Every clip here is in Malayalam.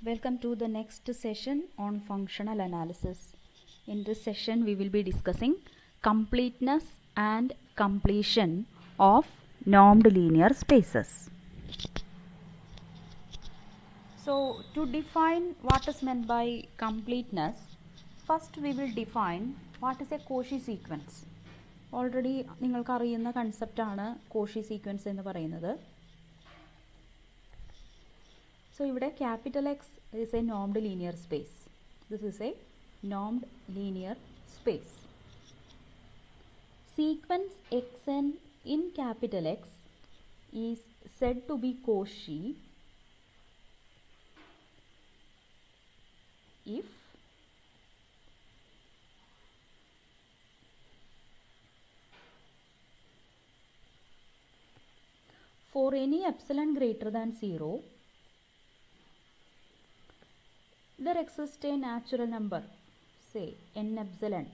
Welcome to the next session on functional analysis. In this session, we will be discussing completeness and completion of normed linear spaces. So, to define what is meant by completeness, first we will define what is a Cauchy sequence. Already നിങ്ങൾക്ക് അറിയുന്ന കൺസെപ്റ്റാണ് Cauchy sequence എന്ന് പറയുന്നത്. So, ഇവിടെ capital X is a normed linear space. This is a normed linear space. Sequence xn in capital X is said to be Cauchy if for any epsilon greater than 0 there exists a natural number, say n epsilon,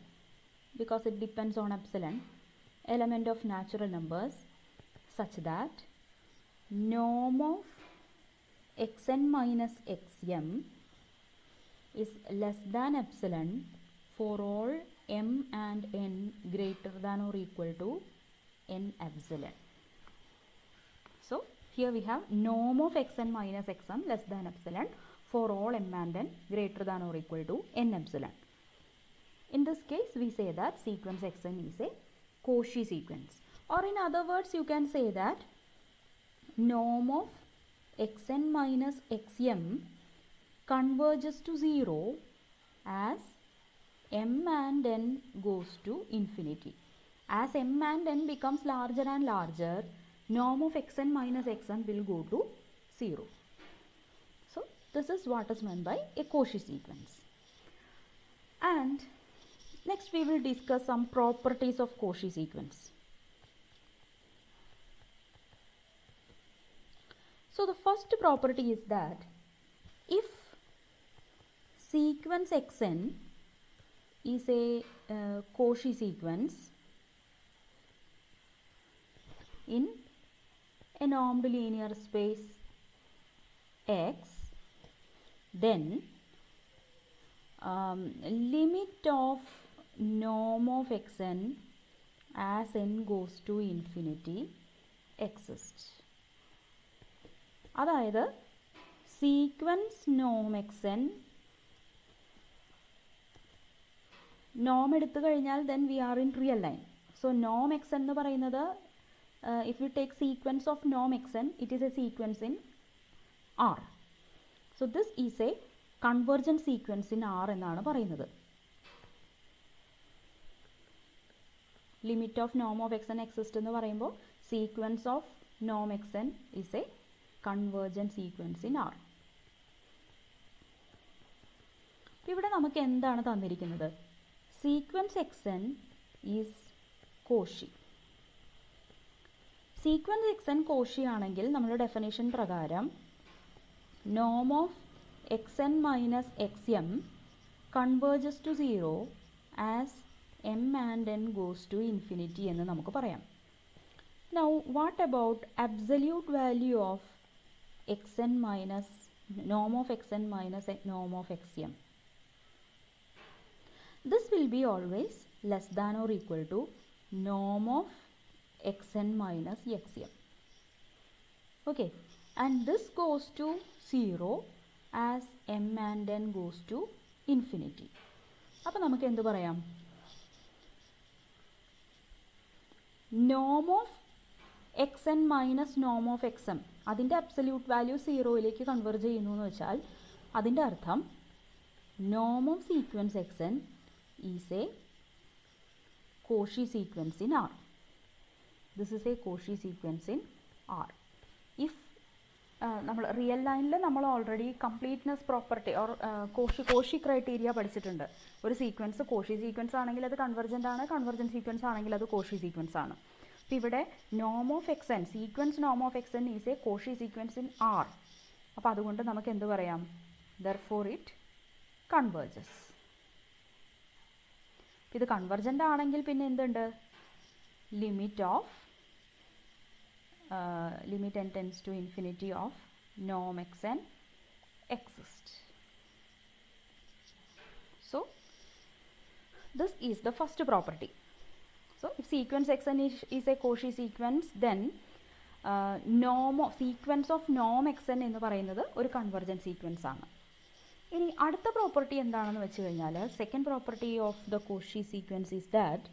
because it depends on epsilon, element of natural numbers such that norm of xn minus xm is less than epsilon for all m and n greater than or equal to n epsilon. So here we have norm of xn minus xm less than epsilon for all m and n greater than or equal to n epsilon. In this case, we say that sequence xn is a Cauchy sequence. Or in other words, you can say that norm of xn minus xm converges to 0 as m and n goes to infinity. As m and n becomes larger and larger, norm of xn minus xm will go to 0. So, this is what is meant by a Cauchy sequence. And next we will discuss some properties of Cauchy sequence. So, the first property is that if sequence xn is a Cauchy sequence in a normed linear space X, then limit of norm of xn as n goes to infinity exists. അതായത് sequence norm xn norm എടുത്തു കഴിഞ്ഞാൽ then we are in real line. So norm xn എന്ന് പറയുന്നത് if you take sequence of norm xn, it is a sequence in R. So this is a convergent sequence in R എന്നാണ് പറയുന്നത്. Limit of norm of xn exist എന്ന് പറയുമ്പോൾ sequence of norm xn is a convergent sequence in R. ഇവിടെ നമുക്ക് എന്താണ് തന്നിരിക്കുന്നത്? Sequence xn is Cauchy. Sequence xn Cauchy ആണെങ്കിൽ നമ്മുടെ ഡെഫിനിഷൻ പ്രകാരം norm of xn minus xm converges to 0 as m and n goes to infinity എന്ന് നമുക്ക് പറയാം. Now what about absolute value of xn minus norm of xn minus norm of xm? This will be always less than or equal to norm of xn minus xm. Okay, and this goes to 0 as m and n goes to infinity. അപ്പോൾ നമുക്ക് എന്ത് പറയാം? norm of xn minus norm of xm അതിൻ്റെ അബ്സല്യൂട്ട് വാല്യൂ 0യിലേക്ക് കൺവെർജ് ചെയ്യുന്നു എന്ന് വെച്ചാൽ അതിൻ്റെ അർത്ഥം norm of sequence xn is a Cauchy sequence in R. This is a Cauchy sequence in R. If നമ്മൾ റിയൽ ലൈനിൽ നമ്മൾ already completeness property or Cauchy criteria പഠിച്ചിട്ടുണ്ട്. ഒരു സീക്വൻസ് Cauchy സീക്വൻസ് ആണെങ്കിൽ അത് കൺവെർജൻ്റ് ആണ്, കൺവെർജൻറ്റ് സീക്വൻസ് ആണെങ്കിൽ അത് Cauchy സീക്വൻസ് ആണ്. അപ്പോൾ ഇവിടെ നോം of എക്സൻ sequence Noam of എക്സൻ is A Cauchy sequence in R. അപ്പോൾ അതുകൊണ്ട് നമുക്ക് എന്ത് പറയാം? Therefore it converges. ഇത് കൺവെർജൻ്റ് ആണെങ്കിൽ പിന്നെ എന്തുണ്ട്? Limit of limit n tends to infinity of norm xn exist. So this is the first property. So if sequence xn is a Cauchy sequence, then sequence of norm xn എന്ന് പറയുന്നത് ഒരു കൺവെർജൻറ്റ് സീക്വൻസ് ആണ്. ഇനി അടുത്ത പ്രോപ്പർട്ടി എന്താണെന്ന് വെച്ച് കഴിഞ്ഞാൽ, second property of the Cauchy sequence is that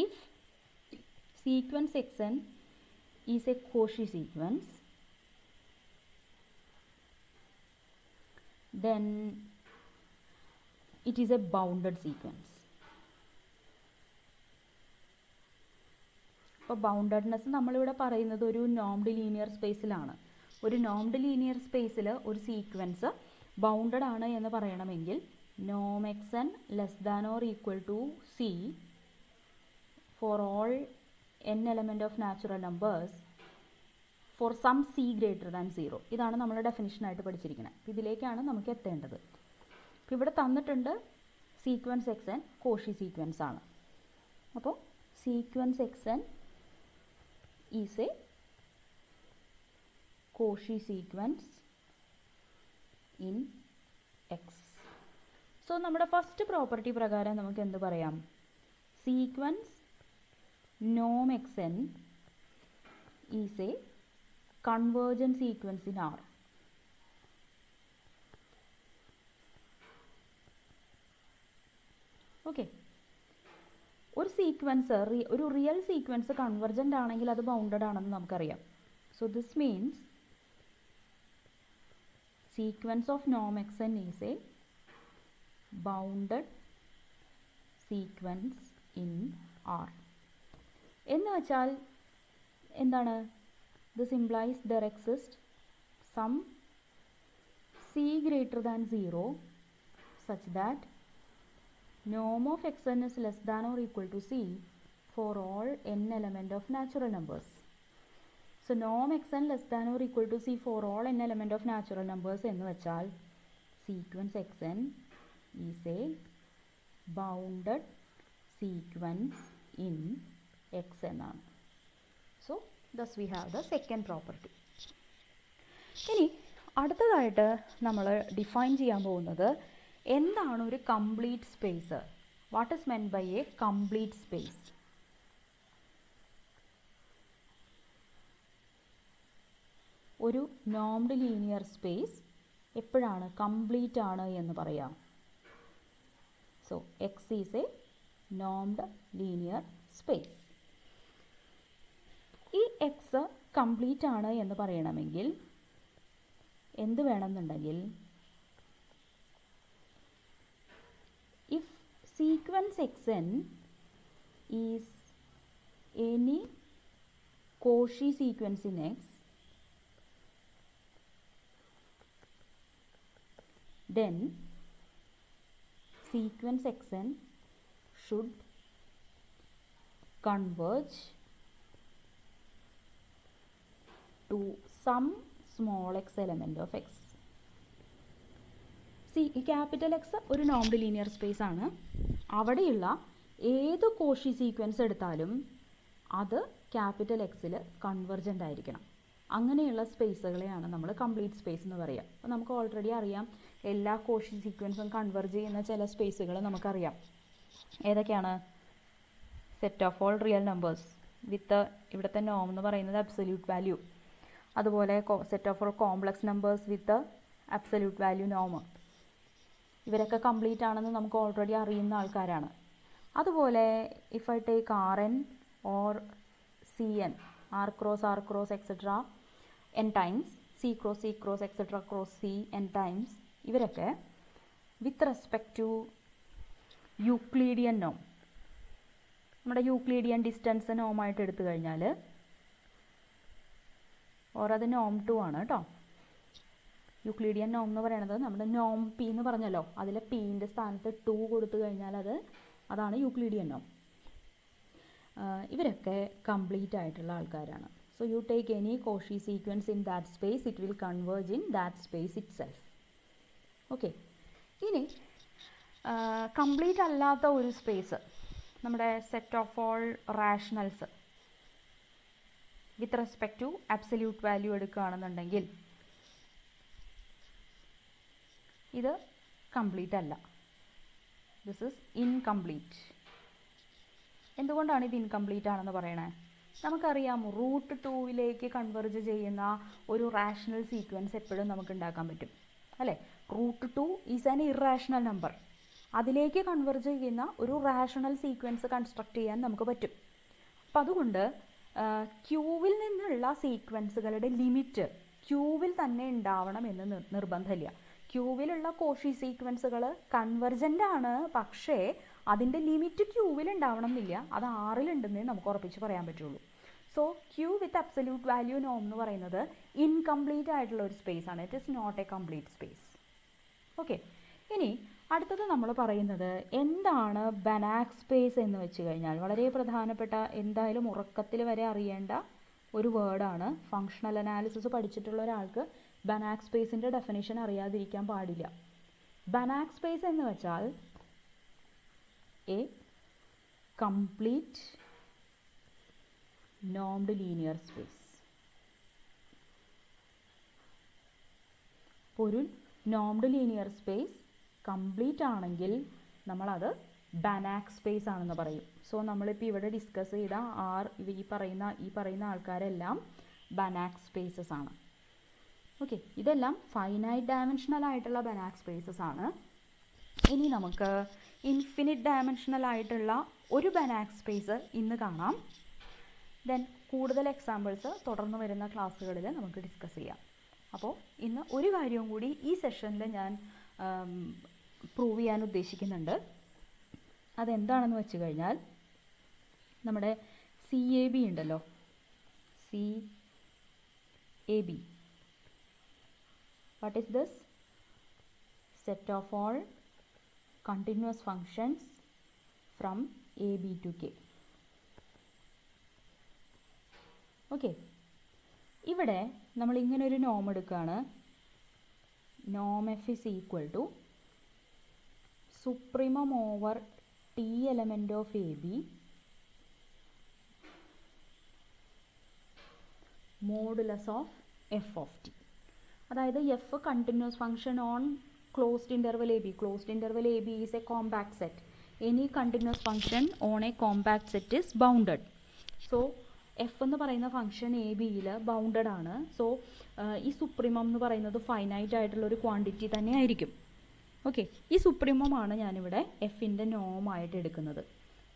if sequence xn is a Cauchy sequence, then it is a bounded sequence. അപ്പോൾ ബൗണ്ടഡ്നെസ് നമ്മളിവിടെ പറയുന്നത് ഒരു നോംഡ് ലീനിയർ സ്പേസിലാണ്. ഒരു നോംഡ് ലീനിയർ സ്പേസിൽ ഒരു സീക്വൻസ് ബൗണ്ടഡ് ആണ് എന്ന് പറയണമെങ്കിൽ നോം xn less than or equal to c for all n element of natural numbers for some c greater than 0. ഇതാണ് നമ്മൾ ഡെഫിനിഷനായിട്ട് പഠിച്ചിരിക്കുന്നത്. ഇതിലേക്കാണ് നമുക്ക് എത്തേണ്ടത്. അപ്പോൾ ഇവിടെ തന്നിട്ടുണ്ട് സീക്വൻസ് xn Cauchy സീക്വൻസ് ആണ്. അപ്പോൾ sequence xn is A Cauchy sequence in x. So നമ്മുടെ ഫസ്റ്റ് പ്രോപ്പർട്ടി പ്രകാരം നമുക്ക് എന്ത് പറയാം? Sequence norm xn is a convergent sequence in R. Okay. ഒരു സീക്വൻസ് ഒരു റിയൽ സീക്വൻസ് കൺവെർജൻ്റ് ആണെങ്കിൽ അത് ബൗണ്ടഡ് ആണെന്ന് നമുക്കറിയാം. So this means sequence of norm xn is a bounded sequence in R. എന്ന് വെച്ചാൽ എന്താണ്? This implies there exist some c greater than 0 such that norm of xn is less than or equal to c for all n element of natural numbers. So norm xn less than or equal to c for all n element of natural numbers എന്ന് വെച്ചാൽ sequence xn is a bounded sequence in x എന്നാണ്. So thus we have the second property. ഇനി അടുത്തതായിട്ട് നമ്മൾ ഡിഫൈൻ ചെയ്യാൻ പോകുന്നത് എന്താണ് ഒരു complete space. What is meant by a complete space? ഒരു നോംഡ് ലീനിയർ സ്പേസ് എപ്പോഴാണ് കംപ്ലീറ്റ് ആണ് എന്ന് പറയാം? So X is a normed linear space. ഈ എക്സ് കംപ്ലീറ്റ് ആണ് എന്ന് പറയണമെങ്കിൽ എന്ത് വേണമെന്നുണ്ടെങ്കിൽ, if sequence xn is any Cauchy sequence in x, then sequence xn should converge to some small x element of x. Capital X ഒരു നോംഡ് ലീനിയർ സ്പേസ് ആണ്. അവിടെയുള്ള ഏത് Cauchy സീക്വൻസ് എടുത്താലും അത് ക്യാപിറ്റൽ എക്സിൽ കൺവെർജൻ്റ് ആയിരിക്കണം. അങ്ങനെയുള്ള സ്പേസുകളെയാണ് നമ്മൾ കംപ്ലീറ്റ് സ്പേസ് എന്ന് പറയുക. അപ്പോൾ നമുക്ക് ഓൾറെഡി അറിയാം എല്ലാ Cauchy സീക്വൻസും കൺവെർജ് ചെയ്യുന്ന ചില സ്പേസുകൾ നമുക്കറിയാം. ഏതൊക്കെയാണ്? Set of all real numbers with ഇവിടുത്തെ നോം എന്ന് പറയുന്നത് അബ്സല്യൂട്ട് വാല്യൂ, അതുപോലെ set of all complex numbers with absolute value നോം. ഇവരൊക്കെ കംപ്ലീറ്റ് ആണെന്ന് നമുക്ക് ഓൾറെഡി അറിയുന്ന ആൾക്കാരാണ്. അതുപോലെ if I take Rn or Cn, R cross etcetera n times, C cross etcetera cross C n times, ഇവരൊക്കെ വിത്ത് റെസ്പെക്റ്റ് ടു യൂക്ലീഡിയൻ നോം, നമ്മുടെ യൂക്ലീഡിയൻ ഡിസ്റ്റൻസ് നോമായിട്ട് എടുത്തു കഴിഞ്ഞാൽ, ഓർ അത് നോം 2 ആണ് കേട്ടോ. യൂക്ലീഡിയൻ നോം എന്ന് പറയുന്നത് നമ്മുടെ നോം പി എന്ന് പറഞ്ഞല്ലോ, അതിലെ പീൻ്റെ സ്ഥാനത്ത് 2 കൊടുത്തു കഴിഞ്ഞാൽ അതാണ് യൂക്ലീഡിയൻ നോം. ഇവരൊക്കെ കംപ്ലീറ്റ് ആയിട്ടുള്ള ആൾക്കാരാണ്. So you take any Cauchy sequence in that space, it will converge in that space itself. Okay. ഇനി കംപ്ലീറ്റ് അല്ലാത്ത ഒരു സ്പേസ്, നമ്മുടെ set of all rationals with respect to absolute value എടുക്കുകയാണെന്നുണ്ടെങ്കിൽ, ഇത് കംപ്ലീറ്റ് അല്ല, ദിസ് ഈസ് ഇൻകംപ്ലീറ്റ്. എന്തുകൊണ്ടാണ് ഇത് ഇൻകംപ്ലീറ്റ് ആണെന്ന് പറയണേ? നമുക്കറിയാം റൂട്ട് 2 കൺവെർജ് ചെയ്യുന്ന ഒരു റാഷണൽ സീക്വൻസ് എപ്പോഴും നമുക്ക് ഉണ്ടാക്കാൻ പറ്റും അല്ലേ? Root 2 is an irrational number. അതിലേക്ക് കൺവെർജ് ചെയ്യുന്ന ഒരു റാഷണൽ സീക്വൻസ് കൺസ്ട്രക്ട് ചെയ്യാൻ നമുക്ക് പറ്റും. അപ്പം അതുകൊണ്ട് ക്യൂവിൽ നിന്നുള്ള സീക്വൻസുകളുടെ ലിമിറ്റ് ക്യൂവിൽ തന്നെ ഉണ്ടാവണം എന്ന് നിർബന്ധമില്ല. ക്യൂവിലുള്ള കോഷി സീക്വൻസുകൾ കൺവെർജൻ്റ് ആണ്, പക്ഷേ അതിൻ്റെ ലിമിറ്റ് ക്യൂവിൽ ഉണ്ടാവണം എന്നില്ല. അത് ആറിലുണ്ടെന്നേ നമുക്ക് ഉറപ്പിച്ച് പറയാൻ പറ്റുള്ളൂ. So Q with absolute value നോം എന്ന് പറയുന്നത് ഇൻകംപ്ലീറ്റ് ആയിട്ടുള്ള ഒരു സ്പേസ് ആണ്. It is not a complete space. Okay, ഇനി അടുത്തത് നമ്മൾ പറയുന്നത് എന്താണ് ബനാക് സ്പേസ് എന്ന് വെച്ച് കഴിഞ്ഞാൽ വളരെ പ്രധാനപ്പെട്ട, എന്തായാലും ഉറക്കത്തിൽ വരെ അറിയേണ്ട ഒരു വേർഡാണ്. ഫങ്ഷണൽ അനാലിസിസ് പഠിച്ചിട്ടുള്ള ഒരാൾക്ക് ബനാക് സ്പേസിൻ്റെ ഡെഫിനിഷൻ അറിയാതിരിക്കാൻ പാടില്ല. ബനാക് സ്പേസ് എന്ന് വെച്ചാൽ A complete normed linear space. ഒരു നോംഡ് ലീനിയർ സ്പേസ് കംപ്ലീറ്റ് ആണെങ്കിൽ നമ്മളത് ബനാക് സ്പേസ് ആണെന്ന് പറയും. സോ നമ്മളിപ്പോൾ ഇവിടെ ഡിസ്കസ് ചെയ്ത ഈ പറയുന്ന ആൾക്കാരെല്ലാം ബനാക് സ്പേസസ് ആണ്. ഓക്കെ, ഇതെല്ലാം ഫൈനൈറ്റ് ഡയമെൻഷണൽ ആയിട്ടുള്ള ബനാക് സ്പേസസ് ആണ്. ഇനി നമുക്ക് ഇൻഫിനിറ്റ് ഡയമെൻഷണൽ ആയിട്ടുള്ള ഒരു ബനാക് സ്പേസ് ഇന്ന് കാണാം. ദെൻ കൂടുതൽ എക്സാമ്പിൾസ് തുടർന്ന് വരുന്ന ക്ലാസ്സുകളിൽ നമുക്ക് ഡിസ്കസ് ചെയ്യാം. അപ്പോൾ ഇന്ന് ഒരു കാര്യവും കൂടി ഈ സെഷനിൽ ഞാൻ പ്രൂവ് ചെയ്യാൻ ഉദ്ദേശിക്കുന്നുണ്ട്. അതെന്താണെന്ന് വെച്ച് കഴിഞ്ഞാൽ നമ്മുടെ CAB ഉണ്ടല്ലോ, CAB. What is this? Set of all continuous functions from AB to K. Okay, ഇവിടെ നമ്മൾ ഇങ്ങനെ ഒരു നോം എടുക്കുകയാണ്. നോം F is equal to supremum over T element of AB modulus of F of T. അതായത് F continuous function on closed interval AB. Closed interval AB is a compact set. Any continuous function on a compact set is bounded. So F എന്ന് പറയുന്ന ഫംഗ്ഷൻ ABയിൽ ബൗണ്ടഡ് ആണ്. സോ ഈ സുപ്രീമം എന്ന് പറയുന്നത് ഫൈനൈറ്റ് ആയിട്ടുള്ള ഒരു ക്വാണ്ടിറ്റി തന്നെ ആയിരിക്കും. ഓക്കെ, ഈ സുപ്രീമം ആണ് ഞാനിവിടെ എഫിൻ്റെ നോമായിട്ട് എടുക്കുന്നത്.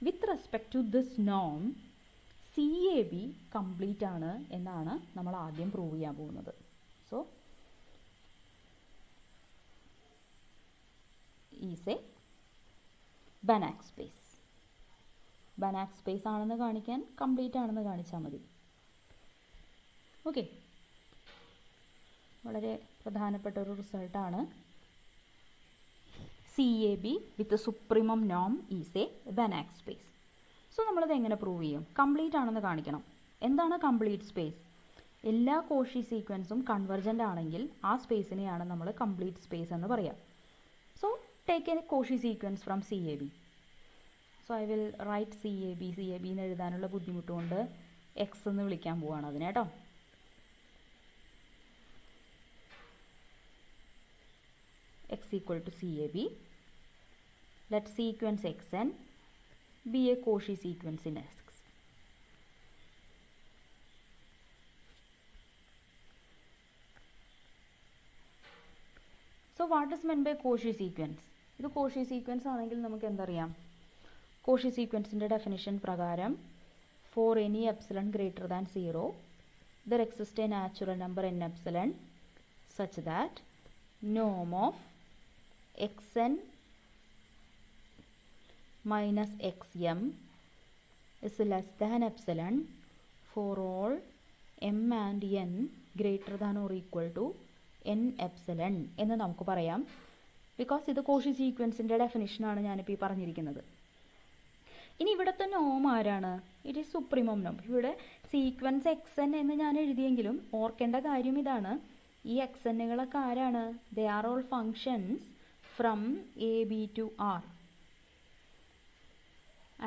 വിത്ത് റെസ്പെക്ട് ടു ദിസ് നോം CAB കംപ്ലീറ്റ് ആണ് എന്നാണ് നമ്മൾ ആദ്യം പ്രൂവ് ചെയ്യാൻ പോകുന്നത്. So is a Banach space. Banach space ആണെന്ന് കാണിക്കാൻ കംപ്ലീറ്റ് ആണെന്ന് കാണിച്ചാൽ മതി. ഓക്കെ, വളരെ പ്രധാനപ്പെട്ട ഒരു റിസൾട്ടാണ്. CAB വിത്ത് സുപ്രീമം നോം is a Banach space. So നമ്മളത് എങ്ങനെ പ്രൂവ് ചെയ്യും? കംപ്ലീറ്റ് ആണെന്ന് കാണിക്കണം. എന്താണ് കംപ്ലീറ്റ് സ്പേസ്? എല്ലാ കോഷി സീക്വൻസും കൺവെർജൻ്റ് ആണെങ്കിൽ ആ സ്പേസിനെയാണ് നമ്മൾ കംപ്ലീറ്റ് സ്പേസ് എന്ന് പറയാം. So take a Cauchy sequence from CAB. So I will write CAB എന്ന് എഴുതാനുള്ള ബുദ്ധിമുട്ട് കൊണ്ട് X എന്ന് വിളിക്കാൻ പോവാണ് അതിനെ കേട്ടോ. X equal to CAB. Let sequence Xn be a Cauchy sequence in X. So what is meant by Cauchy sequence? ഇത് Cauchy sequence ആണെങ്കിൽ നമുക്ക് എന്തറിയാം? Cauchy sequenceൻ്റെ ഡെഫിനിഷൻ പ്രകാരം for any epsilon greater than 0 there exists a natural number n epsilon such that norm of xn minus xm is less than epsilon for all m and n greater than or equal to n epsilon എന്ന് നമുക്ക് പറയാം. ബിക്കോസ് ഇത് കോഷി സീക്വൻസിൻ്റെ ഡെഫിനിഷനാണ് ഞാനിപ്പോൾ ഈ പറഞ്ഞിരിക്കുന്നത്. ഇനി ഇവിടുത്തെ നോം ആരാണ്? ഇറ്റ് ഈസ് സുപ്രീമം നോം. ഇവിടെ സീക്വൻസ് XN എന്ന് ഞാൻ എഴുതിയെങ്കിലും ഓർക്കേണ്ട കാര്യം ഇതാണ്, ഈ XNകളൊക്കെ ആരാണ്? They are all functions from AB to R.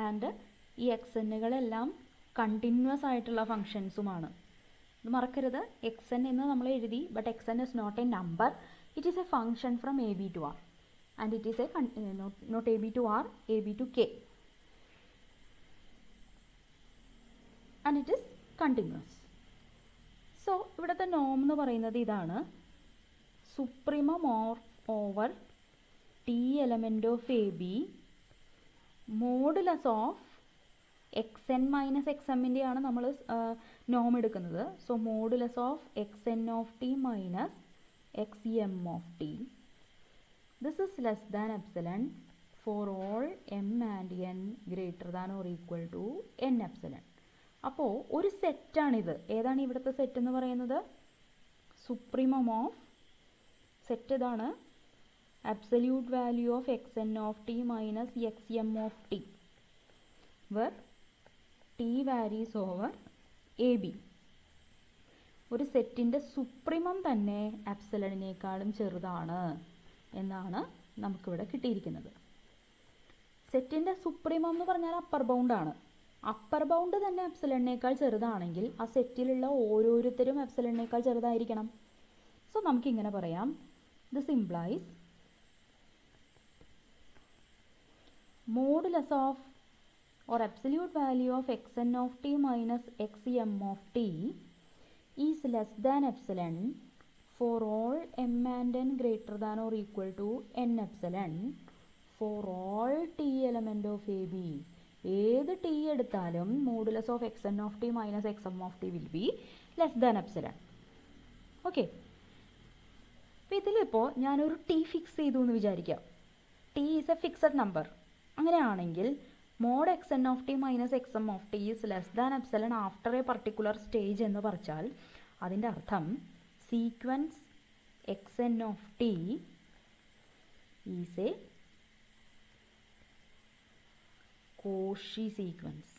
And ഈ XNകളെല്ലാം കണ്ടിന്യൂസ് ആയിട്ടുള്ള ഫങ്ഷൻസുമാണ്. ഇത് മറക്കരുത്. XN എന്ന് നമ്മൾ എഴുതി, but XN is not a number. it is a function from AB to R, and it is a not AB to R, AB to K, and it is continuous. So ഇവിടുത്തെ നോം എന്ന് പറയുന്നത് ഇതാണ്, supremum over t element of A B modulus of x n minus x എമ്മിൻ്റെയാണ് നമ്മൾ നോം എടുക്കുന്നത്. So modulus of x n of t minus x m of t. This is less than epsilon for all m and n greater than or equal to N epsilon. അപ്പോൾ ഒരു സെറ്റാണിത്. ഏതാണ് ഇവിടുത്തെ സെറ്റ് എന്ന് പറയുന്നത്? സുപ്രീമം ഓഫ് സെറ്റ് ഇതാണ്, absolute value of xn of t minus xm of t, where t varies over ab. ഒരു സെറ്റിൻ്റെ സുപ്രീമം തന്നെ എപ്സിലണിനേക്കാളും ചെറുതാണ് എന്നാണ് നമുക്കിവിടെ കിട്ടിയിരിക്കുന്നത്. സെറ്റിൻ്റെ സുപ്രീമം എന്ന് പറഞ്ഞാൽ അപ്പർ ബൗണ്ടാണ്. അപ്പർ ബൗണ്ട് തന്നെ എപ്സിലണിനേക്കാൾ ചെറുതാണെങ്കിൽ ആ സെറ്റിലുള്ള ഓരോരുത്തരും എപ്സിലണിനേക്കാൾ ചെറുതായിരിക്കണം. സോ നമുക്കിങ്ങനെ പറയാം, this implies modulus of or absolute value of xn of t minus xm of t is less than epsilon for all m and n greater than or equal to n epsilon for all t element of ab. ഏത് t എടുത്താലും modulus of xn of t minus xm of t will be less than epsilon. Okay, അപ്പോൾ ഇതിലിപ്പോൾ ഞാനൊരു t ഫിക്സ് ചെയ്തു എന്ന് വിചാരിക്കാം. t is a fixed number. അങ്ങനെയാണെങ്കിൽ mod x n of t minus x m of t is less than epsilon after a particular stage എന്ന് പറഞ്ഞാൽ അതിൻ്റെ അർത്ഥം sequence x n of t is a Cauchy sequence.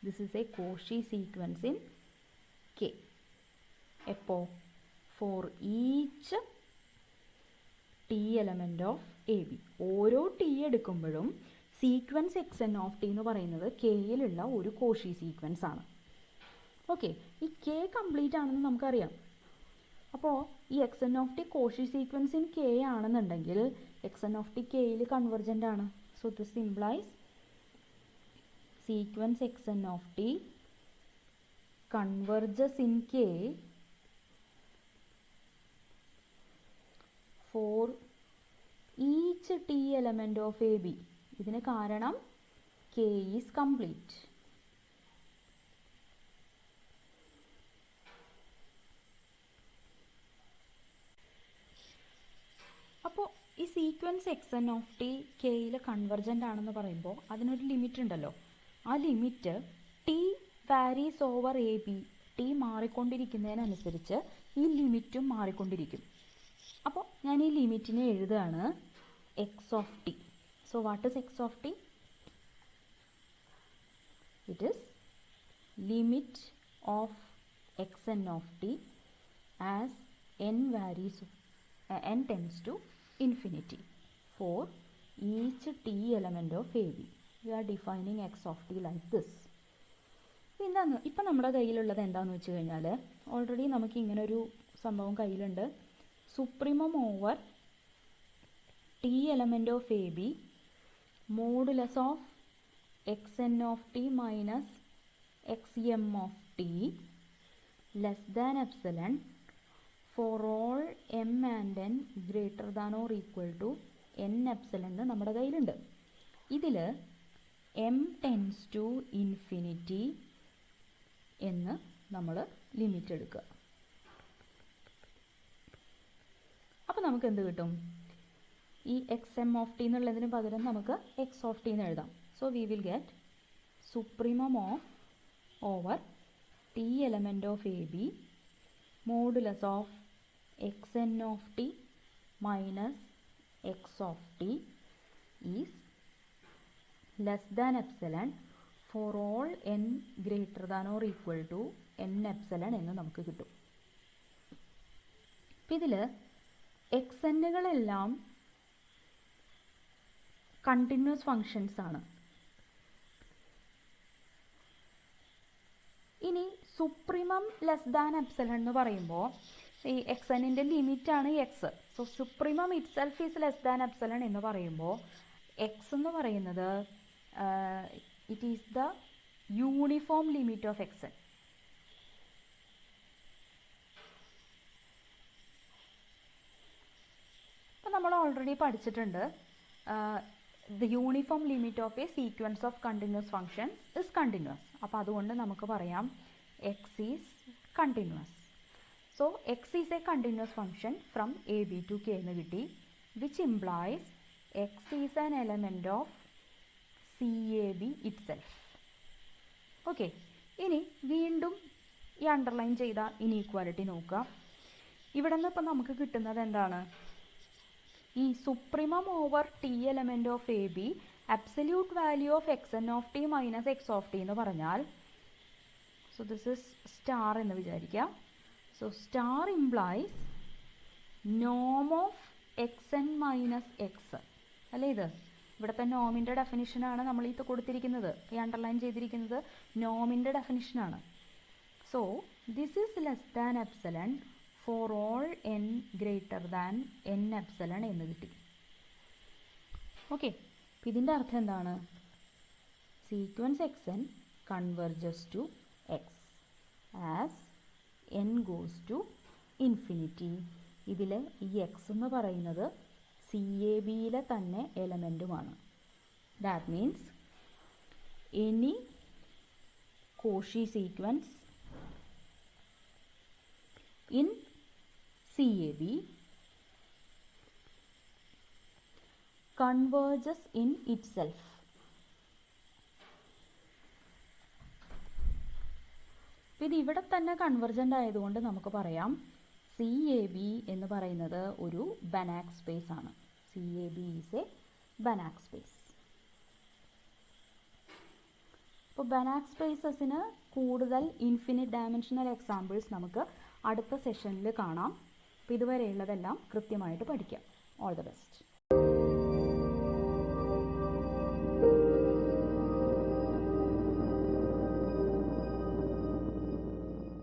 This is a Cauchy sequence in K. എപ്പോൾ? For each t element of A B. ഓരോ ടി എടുക്കുമ്പോഴും sequence x n of t എന്ന് പറയുന്നത് കെയിലുള്ള ഒരു കോഷി സീക്വൻസ് ആണ്. ഓക്കെ, ഈ കെ കംപ്ലീറ്റ് ആണെന്ന് നമുക്കറിയാം. അപ്പോൾ ഈ x n of t Cauchy sequence in K ആണെന്നുണ്ടെങ്കിൽ എക്സ് എൻ ഓഫ് ടി കെയിൽ കൺവെർജൻ്റ് ആണ്. So this implies sequence x n of t converges in K for each t element of A B. ഇതിന് കാരണം കെ ഈസ് കംപ്ലീറ്റ്. അപ്പോൾ ഈ sequence x n of t കെയിൽ കൺവെർജൻ്റ് ആണെന്ന് പറയുമ്പോൾ അതിനൊരു ലിമിറ്റ് ഉണ്ടല്ലോ. ആ limit t varies over A B. T മാറിക്കൊണ്ടിരിക്കുന്നതിനനുസരിച്ച് ഈ ലിമിറ്റും മാറിക്കൊണ്ടിരിക്കും. അപ്പോൾ ഞാൻ ഈ ലിമിറ്റിനെ എഴുതുകയാണ് X of T. So what is X of T? It is limit of x n of T as an varies n tends to infinity for each t element of AB. We are defining x of t like this. എന്താണ് ഇപ്പം നമ്മുടെ കയ്യിലുള്ളത് എന്താണെന്ന് വെച്ച് കഴിഞ്ഞാൽ ഓൾറെഡി നമുക്ക് ഇങ്ങനൊരു സംഭവം കയ്യിലുണ്ട്. Supremum over t element of A B modulus of x n of t minus x m of T less than epsilon for all m and n greater than or equal to n epsilon നമ്മുടെ കയ്യിലുണ്ട്. ഇതിൽ m tends to infinity എന്ന് നമ്മൾ ലിമിറ്റ് എടുക്കുക. അപ്പോൾ നമുക്ക് എന്ത് കിട്ടും? ഈ എക്സ് എം ഓഫ് ടി എന്നുള്ളതിന് പകരം നമുക്ക് എക്സ് ഓഫ് ടി എന്ന് എഴുതാം. So we will get supremum of over t element of A B modulus of xn of t minus x of t is less than epsilon for all n greater than or equal to n epsilon എന്ന് നമുക്ക് കിട്ടും. അപ്പം ഇതിൽ xnകളെല്ലാം കണ്ടിന്യൂസ് ഫങ്ഷൻസ് ആണ്. ഇനി സുപ്രീമം ലെസ് ദാൻ എപ്സിലൺ എന്ന് പറയുമ്പോൾ ഈ എക്സനിൻ്റെ ലിമിറ്റാണ് x. So supremum itself is less than epsilon എന്ന് പറയുമ്പോൾ എക്സ് എന്ന് പറയുന്നത് it is the uniform limit of x n. അപ്പോൾ നമ്മൾ ഓൾറെഡി പഠിച്ചിട്ടുണ്ട് the uniform limit of a sequence of continuous functions is continuous. അപ്പോൾ അതുകൊണ്ട് നമുക്ക് പറയാം x is continuous. So x is a continuous function from a b to k എന്ന് കിട്ടി, which implies x is an element of CAB itself. Okay, ഇനി വീണ്ടും ഈ അണ്ടർലൈൻ ചെയ്ത ഇനീക്വാലിറ്റി നോക്കുക. ഇവിടെ നിന്ന് ഇപ്പം നമുക്ക് കിട്ടുന്നത് എന്താണ്? ഈ supremum over t element of A b absolute value of x n of t minus x of t എന്ന് പറഞ്ഞാൽ, സോ ദിസ് ഇസ് സ്റ്റാർ എന്ന് വിചാരിക്കുക. സോ സ്റ്റാർ ഇംപ്ലൈസ് നോം of x n minus x അല്ലേ? ഇത് ഇവിടുത്തെ നോമിൻ്റെ ഡെഫിനിഷനാണ് നമ്മൾ ഇത് കൊടുത്തിരിക്കുന്നത്, ഈ അണ്ടർലൈൻ ചെയ്തിരിക്കുന്നത് നോമിൻ്റെ ഡെഫിനിഷനാണ്. So this is less than epsilon for all n greater than N epsilon എന്ന് കിട്ടി. ഓക്കെ, അപ്പം ഇതിൻ്റെ അർത്ഥം എന്താണ്? Sequence x n converges to x as n goes to infinity. ഇതിൽ ഈ എക്സ് എന്ന് പറയുന്നത് CABയിലെ തന്നെ എലമെൻറ്റുമാണ്. That means any Cauchy sequence in CAB converges in itself. ഇത് ഇവിടെ തന്നെ കൺവെർജൻ്റ് ആയതുകൊണ്ട് നമുക്ക് പറയാം CAB എന്ന് പറയുന്നത് ഒരു ബനാക് സ്പേസ് ആണ്. CAB is a Banach space. അപ്പോൾ ബനാക് സ്പേസസിന് കൂടുതൽ ഇൻഫിനിറ്റ് ഡയമെൻഷണൽ എക്സാമ്പിൾസ് നമുക്ക് അടുത്ത സെഷനിൽ കാണാം. അപ്പോൾ ഇതുവരെയുള്ളതെല്ലാം കൃത്യമായിട്ട് പഠിക്കാം. All the best.